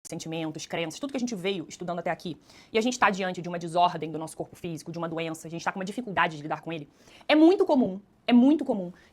sentimentos, crenças, tudo que a gente veio estudando até aqui, e a gente está diante de uma desordem do nosso corpo físico, de uma doença, a gente está com uma dificuldade de lidar com ele, é muito comum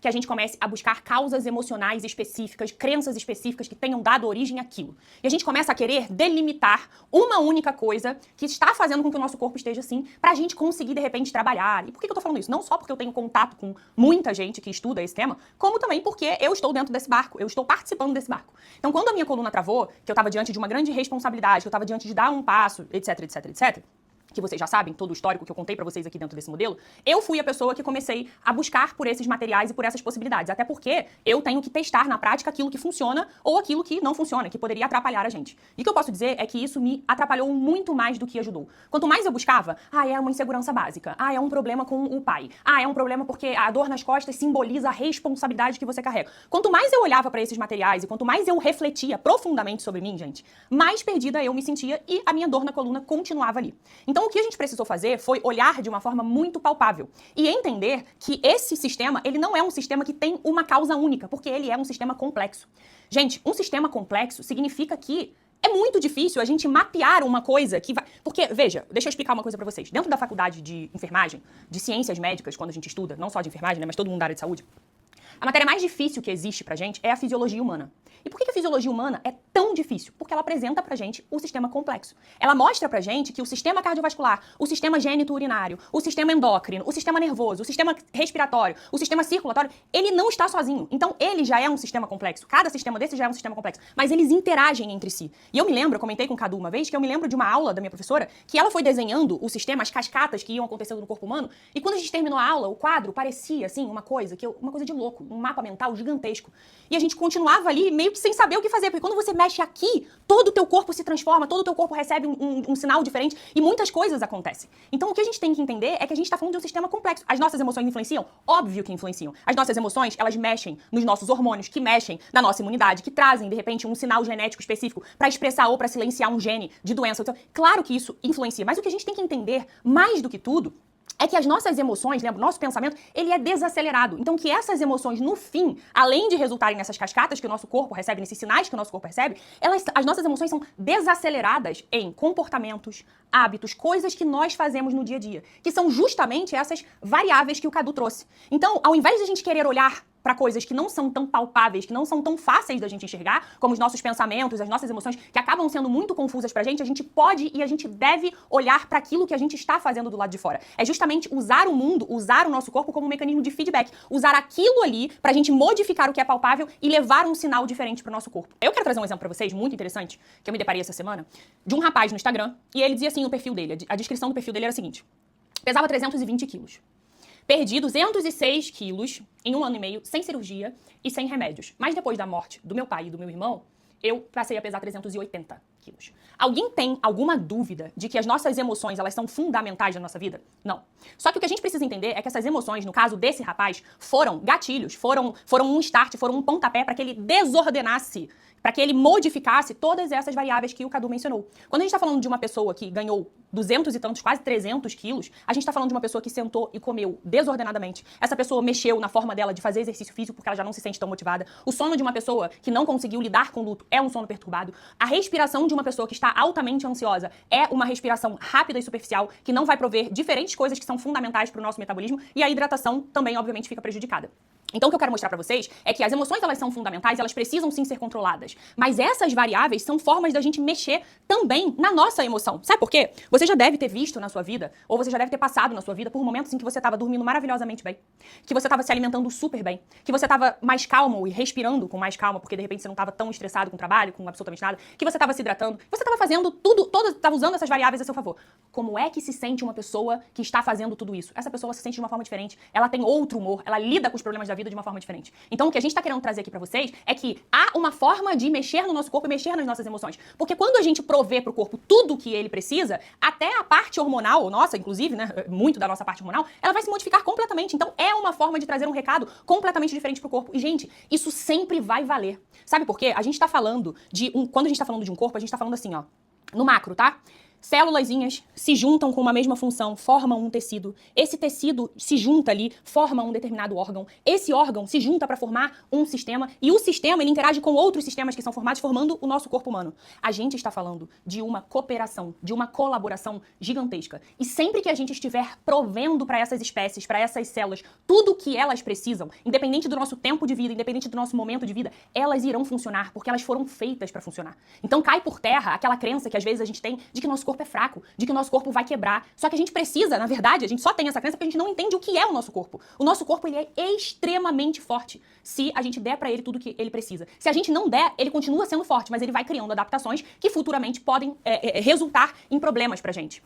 que a gente comece a buscar causas emocionais específicas, crenças específicas que tenham dado origem àquilo. E a gente começa a querer delimitar uma única coisa que está fazendo com que o nosso corpo esteja assim, pra gente conseguir, de repente, trabalhar. E por que eu tô falando isso? Não só porque eu tenho contato com muita gente que estuda esse tema, como também porque eu estou dentro desse barco, eu estou participando desse barco. Então, quando a minha coluna travou, que eu estava diante de uma grande responsabilidade, que eu estava diante de dar um passo, etc, etc, etc, que vocês já sabem, todo o histórico que eu contei pra vocês aqui dentro desse modelo, eu fui a pessoa que comecei a buscar por esses materiais e por essas possibilidades. Até porque eu tenho que testar na prática aquilo que funciona ou aquilo que não funciona, que poderia atrapalhar a gente. E o que eu posso dizer é que isso me atrapalhou muito mais do que ajudou. Quanto mais eu buscava, é uma insegurança básica, é um problema com o pai, é um problema porque a dor nas costas simboliza a responsabilidade que você carrega. Quanto mais eu olhava pra esses materiais e quanto mais eu refletia profundamente sobre mim, gente, mais perdida eu me sentia e a minha dor na coluna continuava ali. Então, o que a gente precisou fazer foi olhar de uma forma muito palpável e entender que esse sistema, ele não é um sistema que tem uma causa única, porque ele é um sistema complexo. Gente, um sistema complexo significa que é muito difícil a gente mapear uma coisa que vai... Porque, veja, deixa eu explicar uma coisa pra vocês. Dentro da faculdade de enfermagem, de ciências médicas, quando a gente estuda, não só de enfermagem, né, mas todo mundo da área de saúde, a matéria mais difícil que existe pra gente é a fisiologia humana. E por que a fisiologia humana é tão difícil? Porque ela apresenta pra gente o sistema complexo. Ela mostra pra gente que o sistema cardiovascular, o sistema gênito-urinário, o sistema endócrino, o sistema nervoso, o sistema respiratório, o sistema circulatório, ele não está sozinho. Então, ele já é um sistema complexo. Cada sistema desse já é um sistema complexo. Mas eles interagem entre si. E eu me lembro, eu comentei com o Cadu uma vez, que eu me lembro de uma aula da minha professora, que ela foi desenhando o sistema, as cascatas que iam acontecendo no corpo humano, e quando a gente terminou a aula, o quadro parecia, assim, uma coisa de louco, um mapa mental gigantesco. E a gente continuava ali meio que sem saber o que fazer, porque quando você mexe aqui, todo o teu corpo se transforma, todo o teu corpo recebe um sinal diferente e muitas coisas acontecem. Então o que a gente tem que entender é que a gente está falando de um sistema complexo. As nossas emoções influenciam? Óbvio que influenciam. As nossas emoções, elas mexem nos nossos hormônios, que mexem na nossa imunidade, que trazem, de repente, um sinal genético específico para expressar ou para silenciar um gene de doença. Então, claro que isso influencia, mas o que a gente tem que entender, mais do que tudo, é que as nossas emoções, lembra, o nosso pensamento, ele é desacelerado. Então que essas emoções, no fim, além de resultarem nessas cascatas que o nosso corpo recebe, nesses sinais que o nosso corpo recebe, as nossas emoções são desaceleradas em comportamentos, hábitos, coisas que nós fazemos no dia a dia, que são justamente essas variáveis que o Cadu trouxe. Então, ao invés de a gente querer olhar para coisas que não são tão palpáveis, que não são tão fáceis da gente enxergar, como os nossos pensamentos, as nossas emoções, que acabam sendo muito confusas pra gente, a gente pode e a gente deve olhar para aquilo que a gente está fazendo do lado de fora. É justamente usar o mundo, usar o nosso corpo como um mecanismo de feedback, usar aquilo ali pra gente modificar o que é palpável e levar um sinal diferente pro nosso corpo. Eu quero trazer um exemplo pra vocês, muito interessante, que eu me deparei essa semana, de um rapaz no Instagram, e ele dizia assim no perfil dele, a descrição do perfil dele era a seguinte: pesava 320 quilos. Perdi 206 quilos em 1 ano e meio, sem cirurgia e sem remédios. Mas depois da morte do meu pai e do meu irmão, eu passei a pesar 380 quilos. Alguém tem alguma dúvida de que as nossas emoções, elas são fundamentais na nossa vida? Não. Só que o que a gente precisa entender é que essas emoções, no caso desse rapaz, foram gatilhos, foram um start, foram um pontapé para que ele desordenasse, para que ele modificasse todas essas variáveis que o Cadu mencionou. Quando a gente tá falando de uma pessoa que ganhou 200 e tantos, quase 300 quilos, a gente tá falando de uma pessoa que sentou e comeu desordenadamente. Essa pessoa mexeu na forma dela de fazer exercício físico porque ela já não se sente tão motivada. O sono de uma pessoa que não conseguiu lidar com o luto é um sono perturbado. A respiração de uma pessoa que está altamente ansiosa é uma respiração rápida e superficial que não vai prover diferentes coisas que são fundamentais para o nosso metabolismo, e a hidratação também, obviamente, fica prejudicada. Então o que eu quero mostrar pra vocês é que as emoções, elas são fundamentais, elas precisam sim ser controladas. Mas essas variáveis são formas da gente mexer também na nossa emoção. Sabe por quê? Você já deve ter visto na sua vida, ou você já deve ter passado na sua vida por momentos em que você estava dormindo maravilhosamente bem, que você estava se alimentando super bem, que você estava mais calmo e respirando com mais calma, porque de repente você não estava tão estressado com o trabalho, com absolutamente nada, que você estava se hidratando, que você estava fazendo tudo, estava usando essas variáveis a seu favor. Como é que se sente uma pessoa que está fazendo tudo isso? Essa pessoa se sente de uma forma diferente, ela tem outro humor, ela lida com os problemas da vida de uma forma diferente. Então o que a gente tá querendo trazer aqui pra vocês é que há uma forma de mexer no nosso corpo e mexer nas nossas emoções. Porque quando a gente provê pro corpo tudo o que ele precisa, até a parte hormonal, nossa, inclusive, né, muito da nossa parte hormonal, ela vai se modificar completamente. Então é uma forma de trazer um recado completamente diferente pro corpo. E, gente, isso sempre vai valer. Sabe por quê? A gente tá falando quando a gente tá falando de um corpo, a gente tá falando assim, ó, no macro, tá? Célulazinhas se juntam com uma mesma função, formam um tecido. Esse tecido se junta ali, forma um determinado órgão. Esse órgão se junta para formar um sistema e o sistema ele interage com outros sistemas que são formados formando o nosso corpo humano. A gente está falando de uma cooperação, de uma colaboração gigantesca. E sempre que a gente estiver provendo para essas espécies, para essas células, tudo o que elas precisam, independente do nosso tempo de vida, independente do nosso momento de vida, elas irão funcionar porque elas foram feitas para funcionar. Então cai por terra aquela crença que às vezes a gente tem de que nosso corpo é fraco, de que o nosso corpo vai quebrar. Só que a gente precisa, na verdade, a gente só tem essa crença porque a gente não entende o que é o nosso corpo. O nosso corpo, ele é extremamente forte se a gente der pra ele tudo que ele precisa. Se a gente não der, ele continua sendo forte, mas ele vai criando adaptações que futuramente podem resultar em problemas pra gente.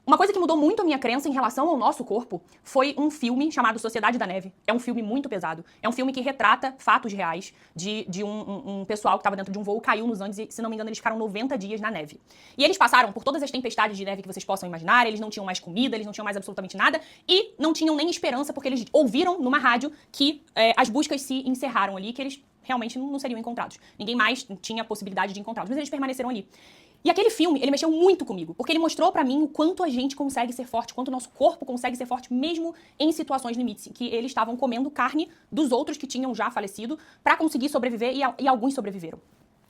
Uma coisa que mudou muito a minha crença em relação ao nosso corpo foi um filme chamado Sociedade da Neve. É um filme muito pesado. É um filme que retrata fatos reais de um pessoal que estava dentro de um voo, caiu nos Andes e, se não me engano, eles ficaram 90 dias na neve. E eles passaram por todas as tempestades de neve que vocês possam imaginar, eles não tinham mais comida, eles não tinham mais absolutamente nada e não tinham nem esperança porque eles ouviram numa rádio que as buscas se encerraram ali, que eles realmente não seriam encontrados. Ninguém mais tinha a possibilidade de encontrá-los, mas eles permaneceram ali. E aquele filme, ele mexeu muito comigo, porque ele mostrou pra mim o quanto a gente consegue ser forte, quanto o nosso corpo consegue ser forte mesmo em situações limites, que eles estavam comendo carne dos outros que tinham já falecido pra conseguir sobreviver e alguns sobreviveram.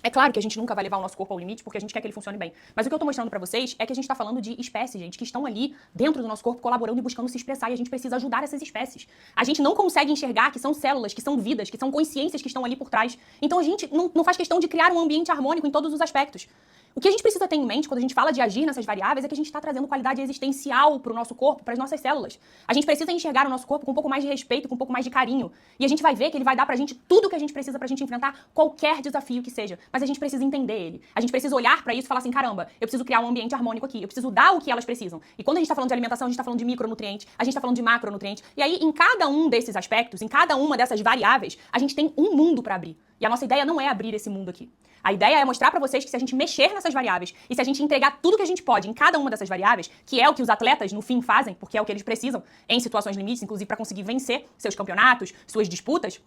É claro que a gente nunca vai levar o nosso corpo ao limite porque a gente quer que ele funcione bem. Mas o que eu tô mostrando pra vocês é que a gente tá falando de espécies, gente, que estão ali dentro do nosso corpo colaborando e buscando se expressar e a gente precisa ajudar essas espécies. A gente não consegue enxergar que são células, que são vidas, que são consciências que estão ali por trás. Então a gente não faz questão de criar um ambiente harmônico em todos os aspectos. O que a gente precisa ter em mente quando a gente fala de agir nessas variáveis é que a gente está trazendo qualidade existencial para o nosso corpo, para as nossas células. A gente precisa enxergar o nosso corpo com um pouco mais de respeito, com um pouco mais de carinho. E a gente vai ver que ele vai dar pra gente tudo o que a gente precisa pra gente enfrentar qualquer desafio que seja. Mas a gente precisa entender ele. A gente precisa olhar pra isso e falar assim, caramba, eu preciso criar um ambiente harmônico aqui. Eu preciso dar o que elas precisam. E quando a gente tá falando de alimentação, a gente tá falando de micronutrientes, a gente tá falando de macronutrientes. E aí, em cada um desses aspectos, em cada uma dessas variáveis, a gente tem um mundo pra abrir. E a nossa ideia não é abrir esse mundo aqui. A ideia é mostrar pra vocês que se a gente mexer nessas variáveis e se a gente entregar tudo que a gente pode em cada uma dessas variáveis, que é o que os atletas no fim fazem, porque é o que eles precisam em situações limites, inclusive pra conseguir vencer seus campeonatos, suas disputas,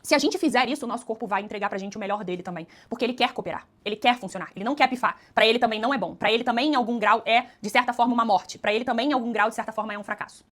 se a gente fizer isso, o nosso corpo vai entregar pra gente o melhor dele também. Porque ele quer cooperar, ele quer funcionar, ele não quer pifar. Pra ele também não é bom. Pra ele também, em algum grau, é, de certa forma, uma morte. Pra ele também, em algum grau, de certa forma, é um fracasso.